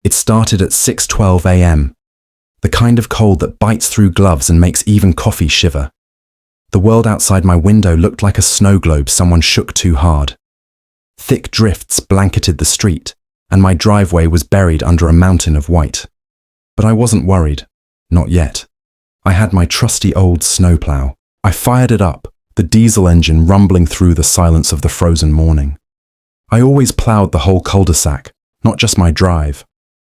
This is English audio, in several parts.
It started at 6:12 a.m., the kind of cold that bites through gloves and makes even coffee shiver. The world outside my window looked like a snow globe someone shook too hard. Thick drifts blanketed the street, and my driveway was buried under a mountain of white. But I wasn't worried. Not yet. I had my trusty old snowplow. I fired it up, the diesel engine rumbling through the silence of the frozen morning. I always plowed the whole cul-de-sac, not just my drive.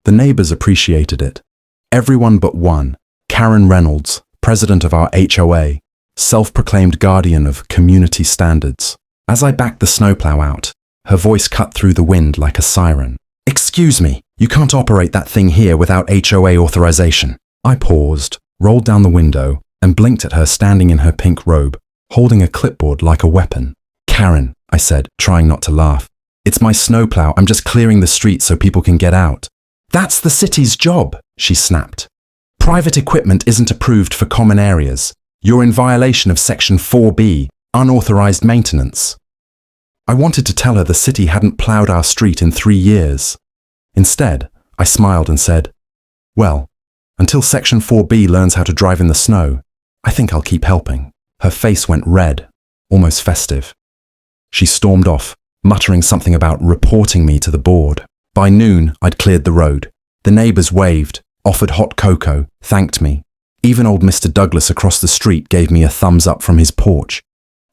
The neighbors appreciated it. Everyone but one, Karen Reynolds, president of our HOA, self-proclaimed guardian of community standards. As I backed the snowplow out, her voice cut through the wind like a siren. "Excuse me, you can't operate that thing here without HOA authorization." I paused, rolled down the window, and blinked at her standing in her pink robe, holding a clipboard like a weapon. "Karen," I said, trying not to laugh. "It's my snowplow. I'm just clearing the street so people can get out." "That's the city's job," she snapped. "Private equipment isn't approved for common areas. You're in violation of Section 4B, unauthorized maintenance." I wanted to tell her the city hadn't plowed our street in 3 years. Instead, I smiled and said, "Well, until Section 4B learns how to drive in the snow, I think I'll keep helping." Her face went red, almost festive. She stormed off, muttering something about reporting me to the board. By noon, I'd cleared the road. The neighbors waved, offered hot cocoa, thanked me. Even old Mr. Douglas across the street gave me a thumbs up from his porch.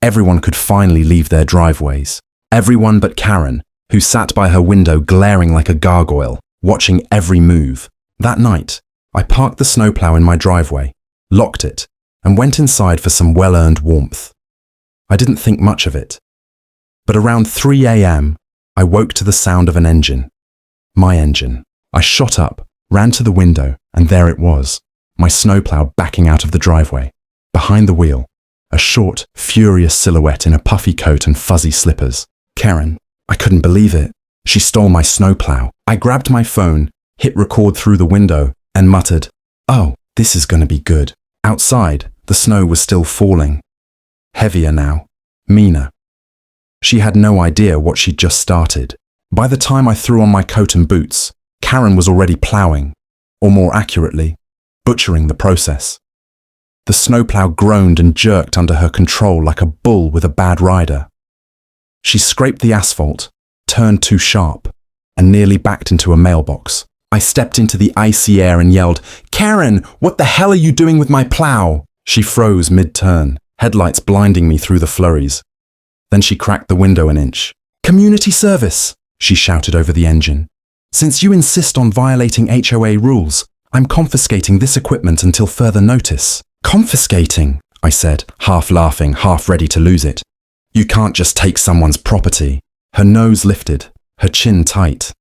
Everyone could finally leave their driveways. Everyone but Karen, who sat by her window glaring like a gargoyle, watching every move. That night, I parked the snowplow in my driveway, locked it, and went inside for some well-earned warmth. I didn't think much of it. But around 3 a.m., I woke to the sound of an engine. My engine. I shot up, ran to the window, and there it was, my snowplow backing out of the driveway. Behind the wheel, a short, furious silhouette in a puffy coat and fuzzy slippers. Karen. I couldn't believe it. She stole my snowplow. I grabbed my phone, hit record through the window, and muttered, "Oh, this is going to be good." Outside, the snow was still falling. Heavier now. Meaner. She had no idea what she'd just started. By the time I threw on my coat and boots, Karen was already plowing, or more accurately, butchering the process. The snowplow groaned and jerked under her control like a bull with a bad rider. She scraped the asphalt, turned too sharp, and nearly backed into a mailbox. I stepped into the icy air and yelled, "Karen, what the hell are you doing with my plow?" She froze mid-turn, headlights blinding me through the flurries. Then she cracked the window an inch. "Community service," she shouted over the engine. "Since you insist on violating HOA rules, I'm confiscating this equipment until further notice." "Confiscating?" I said, half laughing, half ready to lose it. "You can't just take someone's property." Her nose lifted, her chin tight.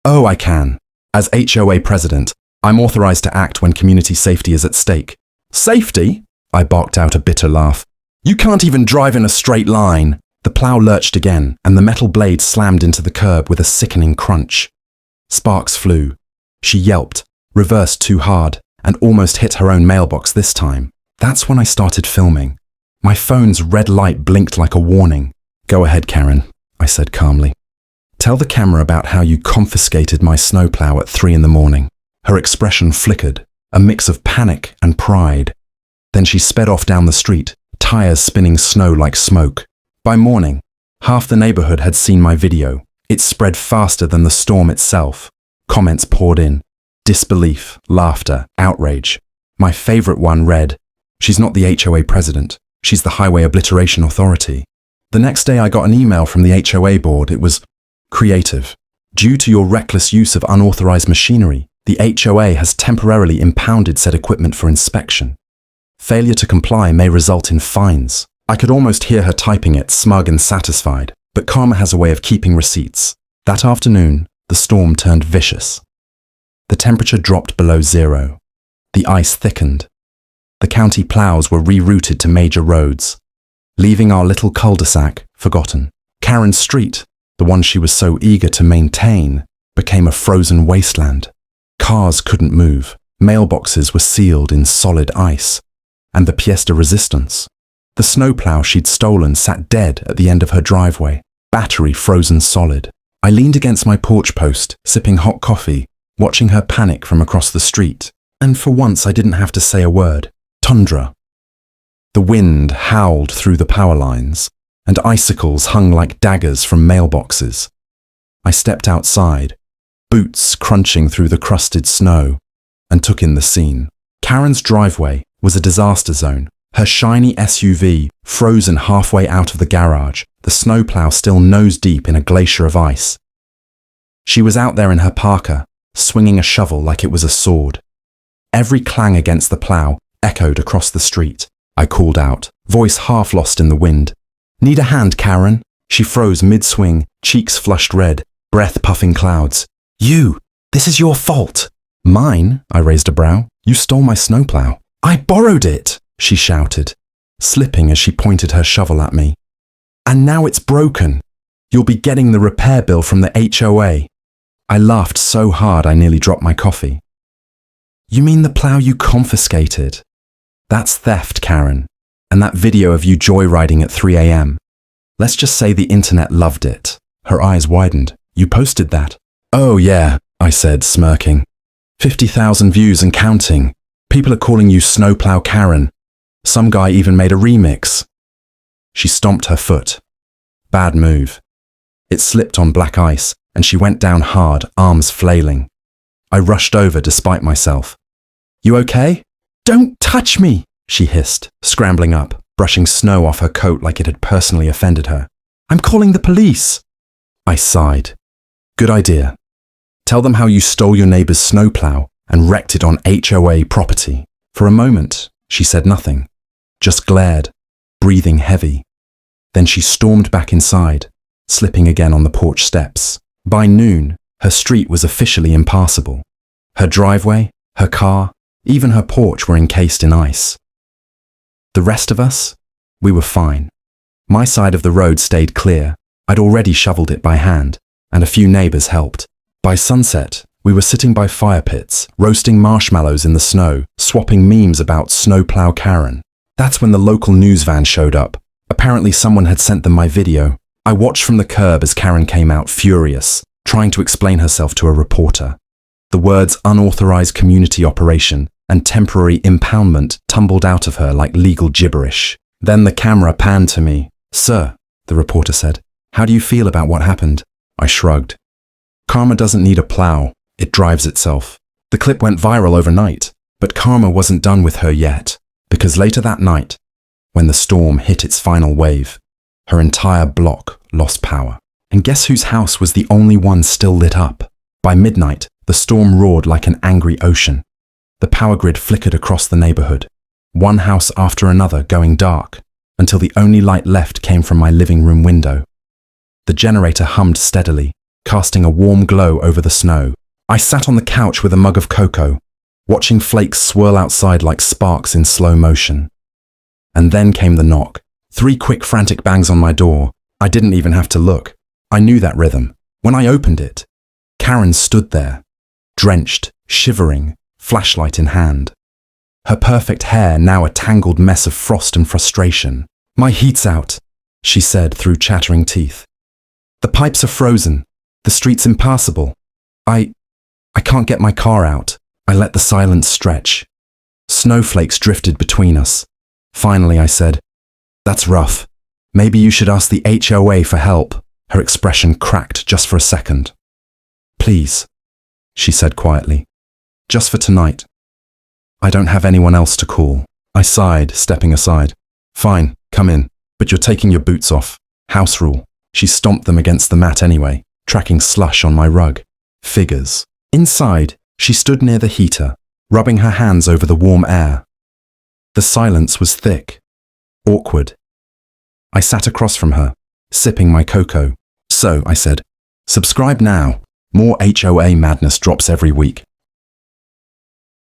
"Oh, I can. As HOA president, I'm authorized to act when community safety is at stake." "Safety?" I barked out a bitter laugh. "You can't even drive in a straight line." The plow lurched again, and the metal blade slammed into the curb with a sickening crunch. Sparks flew. She yelped, reversed too hard, and almost hit her own mailbox this time. That's when I started filming. My phone's red light blinked like a warning. "Go ahead, Karen," I said calmly. "Tell the camera about how you confiscated my snowplow at 3 in the morning." Her expression flickered, a mix of panic and pride. Then she sped off down the street, tires spinning snow like smoke. By morning, half the neighborhood had seen my video. It spread faster than the storm itself. Comments poured in. Disbelief, laughter, outrage. My favorite one read, "She's not the HOA president. She's the Highway Obliteration Authority." The next day I got an email from the HOA board. It was, "Creative. Due to your reckless use of unauthorized machinery, the HOA has temporarily impounded said equipment for inspection. Failure to comply may result in fines." I could almost hear her typing it, smug and satisfied, but karma has a way of keeping receipts. That afternoon, the storm turned vicious. The temperature dropped below 0. The ice thickened. The county plows were rerouted to major roads, leaving our little cul-de-sac forgotten. Karen's street, the one she was so eager to maintain, became a frozen wasteland. Cars couldn't move, mailboxes were sealed in solid ice, and the pièce de résistance. The snowplow she'd stolen sat dead at the end of her driveway, battery frozen solid. I leaned against my porch post, sipping hot coffee, watching her panic from across the street. And for once I didn't have to say a word. Tundra. The wind howled through the power lines, and icicles hung like daggers from mailboxes. I stepped outside, boots crunching through the crusted snow, and took in the scene. Karen's driveway was a disaster zone. Her shiny SUV frozen halfway out of the garage, the snowplow still nose-deep in a glacier of ice. She was out there in her parka, swinging a shovel like it was a sword. Every clang against the plow echoed across the street. I called out, voice half lost in the wind. "Need a hand, Karen?" She froze mid-swing, cheeks flushed red, breath puffing clouds. "You! This is your fault!" "Mine?" I raised a brow. "You stole my snowplow." "I borrowed it!" she shouted, slipping as she pointed her shovel at me. "And now it's broken. You'll be getting the repair bill from the HOA." I laughed so hard I nearly dropped my coffee. "You mean the plow you confiscated?" "That's theft, Karen. And that video of you joyriding at 3 a.m. Let's just say the internet loved it." Her eyes widened. "You posted that?" "Oh yeah," I said, smirking. 50,000 views and counting. People are calling you Snowplow Karen. Some guy even made a remix." She stomped her foot. Bad move. It slipped on black ice, and she went down hard, arms flailing. I rushed over despite myself. "You okay?" "Don't touch me," she hissed, scrambling up, brushing snow off her coat like it had personally offended her. "I'm calling the police." I sighed. "Good idea. Tell them how you stole your neighbor's snowplow and wrecked it on HOA property." For a moment, she said nothing, just glared, breathing heavy. Then she stormed back inside, slipping again on the porch steps. By noon, her street was officially impassable. Her driveway, her car, even her porch were encased in ice. The rest of us? We were fine. My side of the road stayed clear. I'd already shoveled it by hand, and a few neighbors helped. By sunset, we were sitting by fire pits, roasting marshmallows in the snow, swapping memes about Snowplow Karen. That's when the local news van showed up. Apparently someone had sent them my video. I watched from the curb as Karen came out furious, trying to explain herself to a reporter. The words unauthorized community operation and temporary impoundment tumbled out of her like legal gibberish. Then the camera panned to me. "Sir," the reporter said, "how do you feel about what happened?" I shrugged. Karma doesn't need a plow, it drives itself. The clip went viral overnight, but karma wasn't done with her yet, because later that night, when the storm hit its final wave, her entire block lost power. And guess whose house was the only one still lit up? By midnight, the storm roared like an angry ocean. The power grid flickered across the neighborhood, one house after another going dark, until the only light left came from my living room window. The generator hummed steadily, casting a warm glow over the snow. I sat on the couch with a mug of cocoa, watching flakes swirl outside like sparks in slow motion. And then came the knock. 3 quick frantic bangs on my door. I didn't even have to look. I knew that rhythm. When I opened it, Karen stood there, drenched, shivering, flashlight in hand. Her perfect hair now a tangled mess of frost and frustration. "My heat's out," she said through chattering teeth. "The pipes are frozen. The street's impassable. I can't get my car out." I let the silence stretch. Snowflakes drifted between us. Finally, I said, "That's rough. Maybe you should ask the HOA for help." Her expression cracked just for a second. "Please," she said quietly. "Just for tonight. I don't have anyone else to call." I sighed, stepping aside. "Fine, come in, but you're taking your boots off. House rule." She stomped them against the mat anyway, tracking slush on my rug. Figures. Inside, she stood near the heater, rubbing her hands over the warm air. The silence was thick, awkward. I sat across from her, sipping my cocoa. "So," I said, "subscribe now. More HOA madness drops every week."